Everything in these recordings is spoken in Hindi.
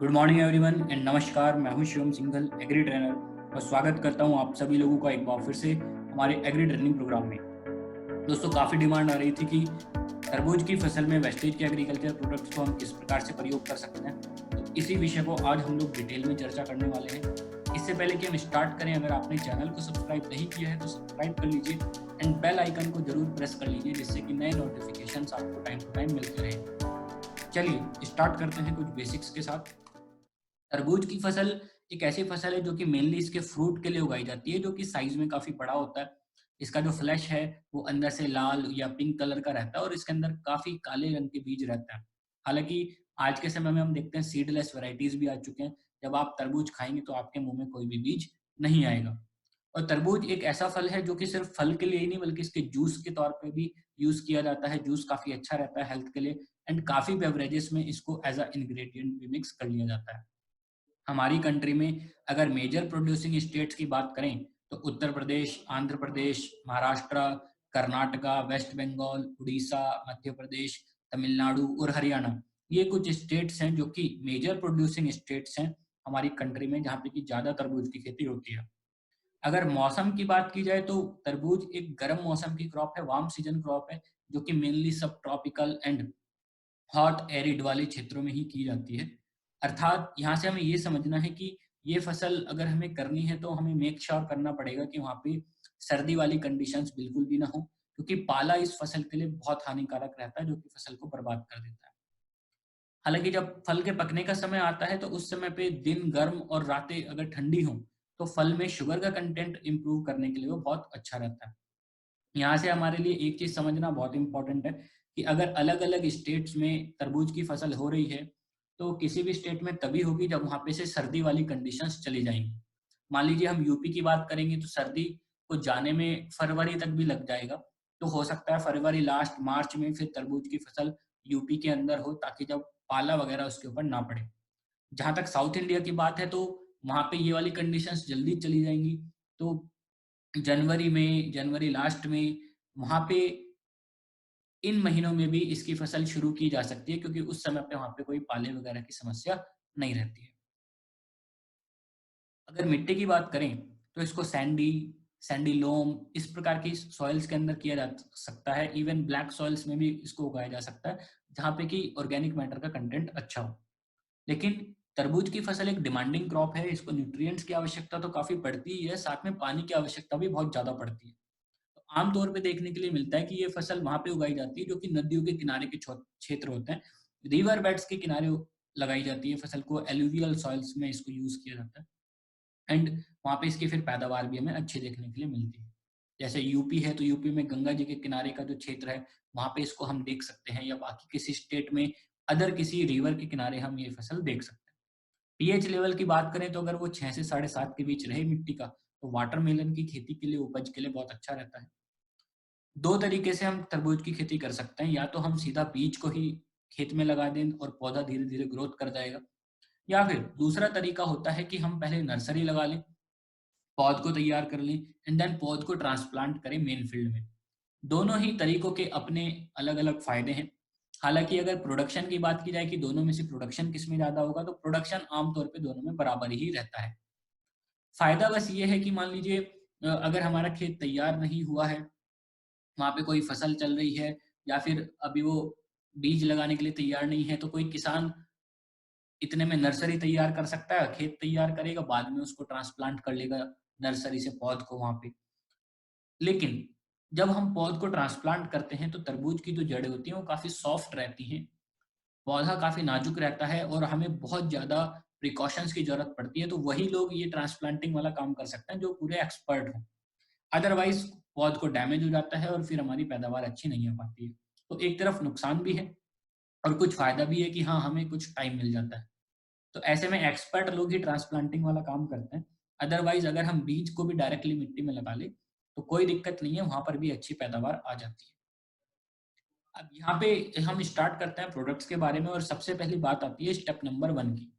गुड मॉर्निंग एवरीवन एंड नमस्कार। मैं हूं शिवम सिंघल, एग्री ट्रेनर, और स्वागत करता हूं आप सभी लोगों का एक बार फिर से हमारे एग्री ट्रेनिंग प्रोग्राम में। दोस्तों, काफ़ी डिमांड आ रही थी कि तरबूज की फसल में वेस्टेज के एग्रीकल्चर प्रोडक्ट्स को हम किस प्रकार से प्रयोग कर सकते हैं। तो इसी विषय को आज हम लोग डिटेल में चर्चा करने वाले हैं। इससे पहले कि हम स्टार्ट करें, अगर आपने चैनल को सब्सक्राइब नहीं किया है तो सब्सक्राइब कर लीजिए एंड बेल आइकन को जरूर प्रेस कर लीजिए, जिससे कि नए नोटिफिकेशंस आपको टाइम टू टाइम मिलते रहें। चलिए स्टार्ट करते हैं कुछ बेसिक्स के साथ। तरबूज की फसल एक ऐसी फसल है जो कि मेनली इसके फ्रूट के लिए उगाई जाती है, जो कि साइज में काफी बड़ा होता है। इसका जो फ्लैश है वो अंदर से लाल या पिंक कलर का रहता है और इसके अंदर काफी काले रंग के बीज रहता है। हालांकि आज के समय में हम देखते हैं सीडलेस वैरायटीज भी आ चुके हैं। जब आप तरबूज खाएंगे तो आपके मुंह में कोई भी बीज नहीं आएगा। और तरबूज एक ऐसा फल है जो कि सिर्फ फल के लिए ही नहीं बल्कि इसके जूस के तौर पे भी यूज किया जाता है। जूस काफी अच्छा रहता है हेल्थ के लिए एंड काफी बेवरेजेस में इसको एज अ इंग्रेडिएंट भी मिक्स कर लिया जाता है। हमारी कंट्री में अगर मेजर प्रोड्यूसिंग स्टेट्स की बात करें तो उत्तर प्रदेश, आंध्र प्रदेश, महाराष्ट्र, कर्नाटका, वेस्ट बंगाल, उड़ीसा, मध्य प्रदेश, तमिलनाडु और हरियाणा, ये कुछ स्टेट्स हैं जो कि मेजर प्रोड्यूसिंग स्टेट्स हैं हमारी कंट्री में, जहाँ पे कि ज्यादा तरबूज की खेती होती है। अगर मौसम की बात की जाए तो तरबूज एक गर्म मौसम की क्रॉप है, वार्म सीजन क्रॉप है, जो कि मेनली सब ट्रॉपिकल एंड हॉट एरिड वाले क्षेत्रों में ही की जाती है। अर्थात यहाँ से हमें ये समझना है कि ये फसल अगर हमें करनी है तो हमें मेक श्योर करना पड़ेगा कि वहाँ पे सर्दी वाली कंडीशंस बिल्कुल भी ना हो, क्योंकि पाला इस फसल के लिए बहुत हानिकारक रहता है, जो कि फसल को बर्बाद कर देता है। हालांकि जब फल के पकने का समय आता है तो उस समय पे दिन गर्म और रातें अगर ठंडी हो तो फल में शुगर का कंटेंट इंप्रूव करने के लिए वो बहुत अच्छा रहता है। यहाँ से हमारे लिए एक चीज समझना बहुत इंपॉर्टेंट है कि अगर अलग अलग स्टेट्स में तरबूज की फसल हो रही है तो किसी भी स्टेट में तभी होगी जब वहां पे से सर्दी वाली कंडीशंस चली जाएंगी। मान लीजिए हम यूपी की बात करेंगे तो सर्दी को जाने में फरवरी तक भी लग जाएगा। तो हो सकता है फरवरी लास्ट मार्च में फिर तरबूज की फसल यूपी के अंदर हो, ताकि जब पाला वगैरह उसके ऊपर ना पड़े। जहां तक साउथ इंडिया की बात है तो वहां पे ये वाली कंडीशंस जल्दी चली जाएंगी। तो जनवरी में, जनवरी लास्ट में, वहाँ पे इन महीनों में भी इसकी फसल शुरू की जा सकती है, क्योंकि उस समय पे वहाँ पे कोई पाले वगैरह की समस्या नहीं रहती है। अगर मिट्टी की बात करें तो इसको सैंडी, सैंडी लोम, इस प्रकार की सॉइल्स के अंदर किया जा सकता है। इवन ब्लैक सॉइल्स में भी इसको उगाया जा सकता है, जहाँ पे कि ऑर्गेनिक मैटर का कंटेंट अच्छा हो। लेकिन तरबूज की फसल एक डिमांडिंग क्रॉप है, इसको न्यूट्रिएंट्स की आवश्यकता तो काफी पड़ती ही है, साथ में पानी की आवश्यकता भी बहुत ज्यादा पड़ती है। तो आम तौर पे देखने के लिए मिलता है कि ये फसल वहां पे उगाई जाती है जो कि नदियों के किनारे के क्षेत्र होते हैं। रिवर बेड्स के किनारे लगाई जाती है फसल को, एलुवियल सॉइल्स में इसको यूज किया जाता है एंड वहां पे इसकी फिर पैदावार भी हमें अच्छी देखने के लिए मिलती है। जैसे यूपी है तो यूपी में गंगा जी के किनारे का जो क्षेत्र है वहां पे इसको हम देख सकते हैं, या बाकी किसी स्टेट में अदर किसी रिवर के किनारे हम ये फसल देख सकते हैं। पीएच लेवल की बात करें तो अगर वो 6 से 7.5 के बीच रहे मिट्टी का, तो वाटरमेलन की खेती के लिए, उपज के लिए बहुत अच्छा रहता है। दो तरीके से हम तरबूज की खेती कर सकते हैं, या तो हम सीधा बीज को ही खेत में लगा दें और पौधा धीरे धीरे ग्रोथ कर जाएगा, या फिर दूसरा तरीका होता है कि हम पहले नर्सरी लगा लें, पौध को तैयार कर लें एंड देन पौध को ट्रांसप्लांट करें मेन फील्ड में। दोनों ही तरीकों के अपने अलग अलग फायदे हैं। हालांकि अगर प्रोडक्शन की बात की जाए कि दोनों में से प्रोडक्शन किस में ज्यादा होगा, तो प्रोडक्शन आमतौर पे दोनों में बराबर ही रहता है। फायदा बस ये है कि मान लीजिए अगर हमारा खेत तैयार नहीं हुआ है, वहाँ पे कोई फसल चल रही है, या फिर अभी वो बीज लगाने के लिए तैयार नहीं है, तो कोई किसान इतने में नर्सरी तैयार कर सकता है, खेत तैयार करेगा, बाद में उसको ट्रांसप्लांट कर लेगा नर्सरी से पौध को वहाँ पे। लेकिन जब हम पौध को ट्रांसप्लांट करते हैं तो तरबूज की जो जड़ें होती हैं वो काफ़ी सॉफ्ट रहती हैं, पौधा काफ़ी नाजुक रहता है और हमें बहुत ज़्यादा प्रिकॉशंस की ज़रूरत पड़ती है, तो वही लोग ये ट्रांसप्लांटिंग वाला काम कर सकते हैं जो पूरे एक्सपर्ट हों। अदरवाइज पौध को डैमेज हो जाता है और फिर हमारी पैदावार अच्छी नहीं हो पाती है। तो एक तरफ नुकसान भी है और कुछ फायदा भी है कि हाँ, हमें कुछ टाइम मिल जाता है। तो ऐसे में एक्सपर्ट लोग ही ट्रांसप्लांटिंग वाला काम करते हैं। अदरवाइज अगर हम बीज को भी डायरेक्टली मिट्टी में लगा ले तो कोई दिक्कत नहीं है, वहां पर भी अच्छी पैदावार आ जाती है। अब यहाँ पे हम स्टार्ट करते हैं प्रोडक्ट्स के बारे में, और सबसे पहली बात आती है स्टेप नंबर 1 की,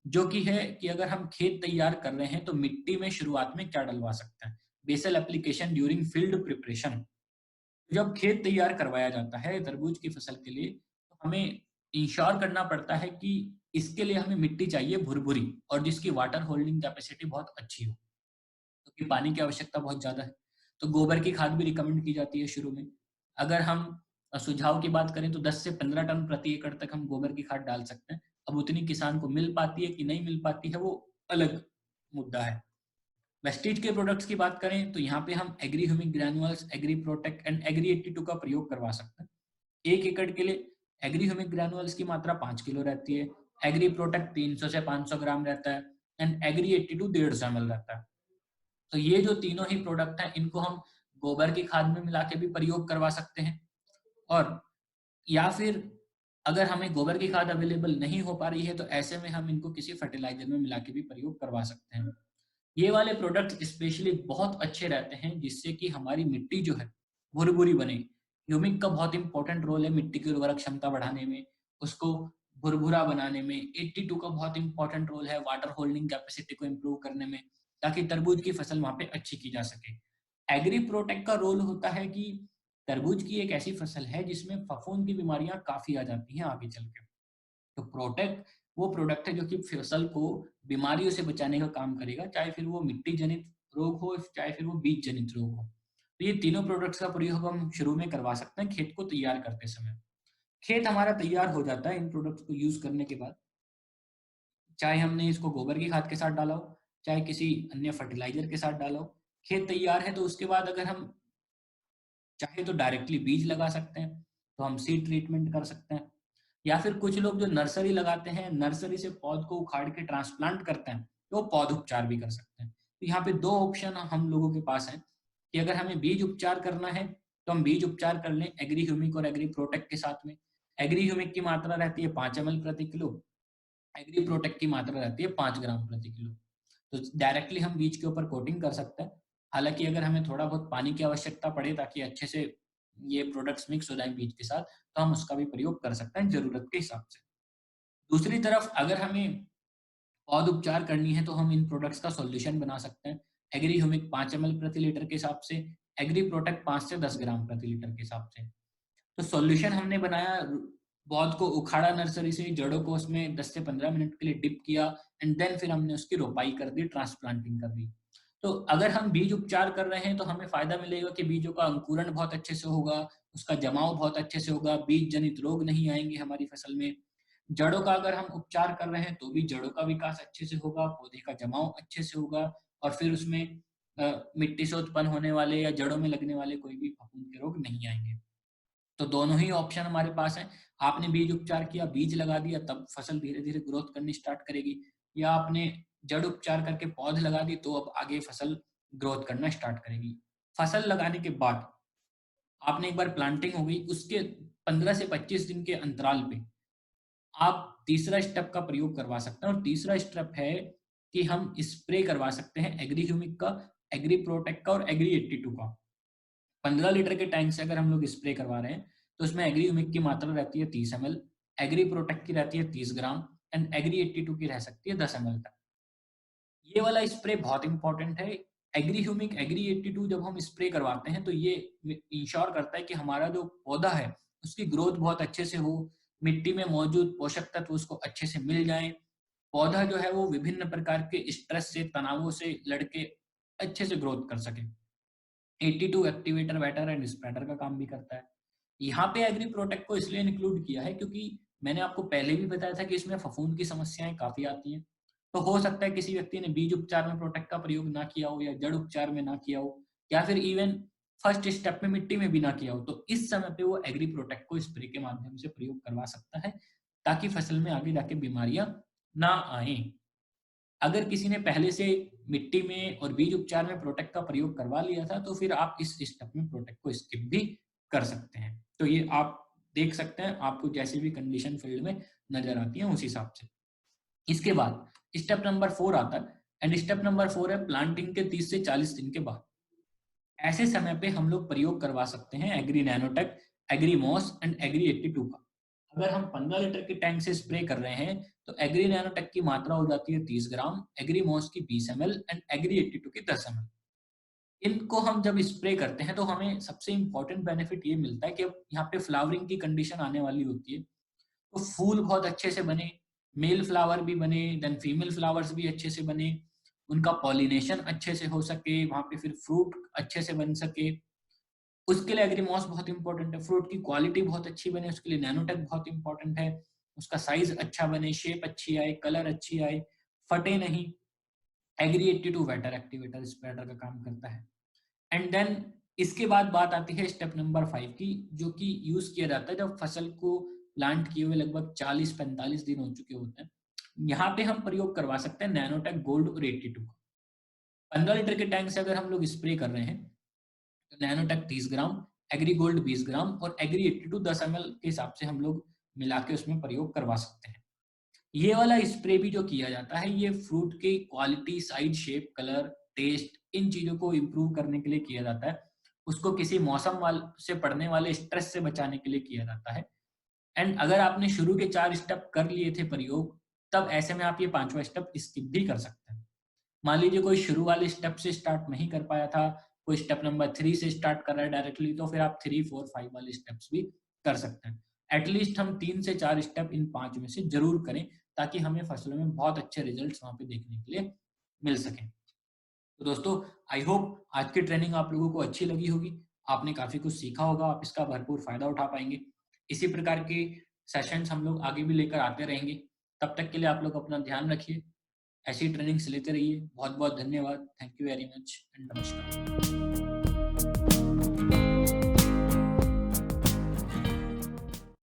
जो कि है कि अगर हम खेत तैयार कर रहे हैं तो मिट्टी में शुरुआत में क्या डलवा सकते हैं। Basal application during field preparation. जब खेत तैयार करवाया जाता है तरबूज की फसल के लिए, तो हमें इंश्योर करना पड़ता है कि इसके लिए हमें मिट्टी चाहिए भुरभुरी और जिसकी वाटर होल्डिंग कैपेसिटी बहुत अच्छी हो, क्योंकि पानी की आवश्यकता बहुत ज़्यादा है। तो गोबर की खाद भी रिकमेंड की जाती है शुरू में। अगर हम सुझाव की बात करें तो 10 से 15 टन प्रति एकड़ तक हम गोबर की खाद डाल सकते हैं। अब उतनी किसान को मिल पाती है कि नहीं मिल पाती है, वो अलग मुद्दा है। वेस्टीज के प्रोडक्ट्स की बात करें तो यहाँ पे हम agri humic granules, agri protect and agri 82 का प्रयोग करवा सकते हैं। 1 एकड़ के लिए एग्री ह्यूमिक ग्रैन्युअल्स की मात्रा 5 किलो रहती है, एग्री प्रोटेक्ट 300 से 500 ग्राम रहता है एंड एग्री 82 150 ml रहता है। तो ये जो तीनों ही प्रोडक्ट हैं, इनको हम गोबर की खाद में मिला के भी प्रयोग करवा सकते हैं। और या फिर अगर हमें गोबर की खाद अवेलेबल नहीं हो पा रही है तो ऐसे में हम इनको किसी फर्टिलाइजर में मिला के भी प्रयोग करवा सकते हैं। ये वाले प्रोडक्ट स्पेशली बहुत अच्छे रहते हैं जिससे कि हमारी मिट्टी जो है भुरभुरी बने। ह्यूमिक का बहुत इंपॉर्टेंट रोल है मिट्टी की उर्वरक क्षमता बढ़ाने में, उसको भुरभुरा बनाने में। 82 का बहुत इंपॉर्टेंट रोल है वाटर होल्डिंग कैपेसिटी को इम्प्रूव करने में, ताकि तरबूज की फसल वहां पे अच्छी की जा सके। एग्री प्रोटेक्ट का रोल होता है कि तरबूज की एक ऐसी फसल है जिसमें फफूंद की बीमारियां काफी आ जाती हैं आगे चल के। तो प्रोटेक्ट वो प्रोडक्ट है जो कि फसल को बीमारियों से बचाने का काम करेगा, चाहे फिर वो मिट्टी जनित रोग हो, चाहे फिर वो बीज जनित रोग हो। तो ये तीनों प्रोडक्ट्स का प्रयोग हम शुरू में करवा सकते हैं खेत को तैयार करते समय। खेत हमारा तैयार हो जाता है इन प्रोडक्ट्स को यूज करने के बाद, चाहे हमने इसको गोबर की खाद के साथ डाला हो, चाहे किसी अन्य फर्टिलाइजर के साथ डाला हो। खेत तैयार है तो उसके बाद अगर हम चाहे तो डायरेक्टली बीज लगा सकते हैं, तो हम सीड ट्रीटमेंट कर सकते हैं। या फिर कुछ लोग जो नर्सरी लगाते हैं, नर्सरी से पौध को उखाड़ के ट्रांसप्लांट करते हैं, तो वो पौध उपचार भी कर सकते हैं। तो यहाँ पे 2 ऑप्शन हम लोगों के पास हैं कि अगर हमें बीज उपचार करना है, तो हम बीज उपचार कर लें एग्री ह्यूमिक और एग्री प्रोटेक्ट के साथ में। एग्री ह्यूमिक की मात्रा रहती है 5 ml प्रति किलो, एग्री प्रोटेक्ट की मात्रा रहती है 5 ग्राम प्रति किलो। तो डायरेक्टली हम बीज के ऊपर कोटिंग कर सकते हैं। हालाँकि अगर हमें थोड़ा बहुत पानी की आवश्यकता पड़े ताकि अच्छे से ये प्रोडक्ट्स मिक्स हो जाएँ बीज के साथ, तो हम उसका भी प्रयोग कर सकते हैं ज़रूरत के हिसाब से। दूसरी तरफ अगर हमें पौध उपचार करनी है तो हम इन प्रोडक्ट्स का सॉल्यूशन बना सकते हैं। एग्री ह्यूमिक 5 ml प्रति लीटर के हिसाब से, एग्री प्रोटेक्ट 5 से 10 ग्राम प्रति लीटर के हिसाब से। तो सॉल्यूशन हमने बनाया, पौध को उखाड़ा नर्सरी से, जड़ों को उसमें 10 से 15 मिनट के लिए डिप किया एंड देन फिर हमने उसकी रोपाई कर दी, ट्रांसप्लांटिंग कर दी। तो अगर हम बीज उपचार कर रहे हैं तो हमें फायदा मिलेगा कि बीजों का अंकुरण बहुत अच्छे से होगा, उसका जमाव बहुत अच्छे से होगा, बीज जनित रोग नहीं आएंगे हमारी फसल में। जड़ों का अगर हम उपचार कर रहे हैं तो भी जड़ों का विकास अच्छे से होगा, पौधे का जमाव अच्छे से होगा और फिर उसमें मिट्टी से उत्पन्न होने वाले या जड़ों में लगने वाले कोई भी फफूंद के रोग नहीं आएंगे। तो दोनों ही ऑप्शन हमारे पास हैं। आपने बीज उपचार किया, बीज लगा दिया, तब फसल धीरे-धीरे ग्रोथ करनी स्टार्ट करेगी, या आपने जड़ उपचार करके पौध लगा दी तो अब आगे फसल ग्रोथ करना स्टार्ट करेगी। फसल लगाने के बाद आपने एक बार प्लांटिंग हो गई, उसके 15 से 25 दिन के अंतराल पे आप तीसरा स्टेप का प्रयोग करवा सकते हैं और तीसरा स्टेप है कि हम स्प्रे करवा सकते हैं एग्री ह्यूमिक का, एग्री प्रोटेक्ट का और एग्री 82 का। 15 लीटर के टैंक से अगर हम लोग स्प्रे करवा रहे हैं तो उसमें एग्री ह्यूमिक की मात्रा रहती है 30 ml, एग्री प्रोटेक्ट की रहती है 30 ग्राम एंड एग्री 82 की रह सकती है 10 ml तक। ये वाला स्प्रे बहुत इंपॉर्टेंट है। एग्री ह्यूमिक, एग्री 82 जब हम स्प्रे करवाते हैं तो ये इंश्योर करता है कि हमारा जो पौधा है उसकी ग्रोथ बहुत अच्छे से हो, मिट्टी में मौजूद पोषक तत्व उसको अच्छे से मिल जाएं, पौधा जो है वो विभिन्न प्रकार के स्ट्रेस से, तनावों से लड़के अच्छे से ग्रोथ कर सके। 82 एक्टिवेटर, वेटर एंड स्प्रेडर का काम भी करता है। यहाँ पे एग्री प्रोटेक्ट को इसलिए इंक्लूड किया है क्योंकि मैंने आपको पहले भी बताया था कि इसमें फफूंद की समस्याएं काफी आती हैं। तो हो सकता है किसी व्यक्ति ने बीज उपचार में प्रोटेक्ट का प्रयोग ना किया हो या जड़ उपचार में ना किया हो या फिर इवन फर्स्ट स्टेप में मिट्टी में भी ना किया हो, तो इस समय पे वो एग्री प्रोटेक्ट को स्प्रे के माध्यम से प्रयोग करवा सकता है ताकि फसल में आगे जाके बीमारियां ना आए। अगर किसी ने पहले से मिट्टी में और बीज उपचार में प्रोटेक्ट का प्रयोग करवा लिया था तो फिर आप इस स्टेप में प्रोटेक्ट को स्किप भी कर सकते हैं। तो ये आप देख सकते हैं, आपको जैसी भी कंडीशन फील्ड में नजर आती है उस हिसाब से। इसके बाद स्टेप नंबर 4 आता है एंड स्टेप नंबर 4 है प्लांटिंग के 30 से 40 दिन के बाद। ऐसे समय पे हम लोग प्रयोग करवा सकते हैं agri nanotech, agri moss and agri 82 का। अगर हम 15 लीटर के टैंक से स्प्रे कर रहे हैं तो एग्री नैनोटेक की मात्रा हो जाती है 30 ग्राम, एग्री मॉस की 20 ml एंड एग्री 82 की 10 ml। इनको हम जब स्प्रे करते हैं तो हमें सबसे इंपॉर्टेंट बेनिफिट ये मिलता है कि अब यहाँ पे फ्लावरिंग की कंडीशन आने वाली होती है, तो फूल बहुत अच्छे से बने, मेल फ्लावर भी बने, देन फीमेल फ्लावर्स भी अच्छे से बने, उनका पॉलिनेशन अच्छे से हो सके, वहाँ पे फिर फ्रूट अच्छे से बन सके, उसके लिए एग्रीमॉस बहुत इंपॉर्टेंट है। फ्रूट की क्वालिटी बहुत अच्छी बने, उसके लिए नैनोटेक बहुत इंपॉर्टेंट है। उसका साइज अच्छा बने, शेप अच्छी आए, कलर अच्छी आए, फटे नहीं। एग्री 82 वेटर एक्टिवेटर स्प्रेडर का काम करता है। एंड देन इसके बाद बात आती है स्टेप नंबर 5 की, जो कि यूज किया जाता है जब फसल को प्लांट किए हुए लगभग 40-45 दिन हो चुके होते हैं। यहाँ पे हम प्रयोग करवा सकते हैं नैनोटेक गोल्ड और 82 का। 15 लीटर के टैंक से अगर हम लोग स्प्रे कर रहे हैं तो नैनोटेक 30 ग्राम, एग्री गोल्ड 20 ग्राम और एग्री 82 10 ml के हिसाब से हम लोग मिला के उसमें प्रयोग करवा सकते हैं। ये वाला स्प्रे भी जो किया जाता है, ये फ्रूट की quality, size, shape, colour, taste, इन चीजों को इम्प्रूव करने के लिए किया जाता है। उसको किसी मौसम से पड़ने वाले स्ट्रेस से बचाने के लिए किया जाता है। एंड अगर आपने शुरू के 4 स्टेप कर लिए थे प्रयोग, तब ऐसे में आप ये 5वां स्टेप स्किप भी कर सकते हैं। मान लीजिए कोई शुरू वाले स्टेप से स्टार्ट नहीं कर पाया था, कोई स्टेप नंबर 3 से स्टार्ट कर रहा है डायरेक्टली, तो फिर आप 3, 4, 5 वाले स्टेप्स भी कर सकते हैं। एटलीस्ट हम 3 से 4 स्टेप इन 5 में से जरूर करें, ताकि हमें फसलों में बहुत अच्छे रिजल्ट्स वहाँ पे देखने के लिए मिल सकें। तो दोस्तों, आई होप आज की ट्रेनिंग आप लोगों को अच्छी लगी होगी। आपने काफ़ी कुछ सीखा होगा, आप इसका भरपूर फ़ायदा उठा पाएँगे। इसी प्रकार के सेशंस हम लोग आगे भी लेकर आते रहेंगे। तब तक के लिए आप लोग अपना ध्यान रखिए। ऐसी ट्रेनिंग्स लेते रहिए। बहुत-बहुत धन्यवाद। Thank you very much and नमस्कार।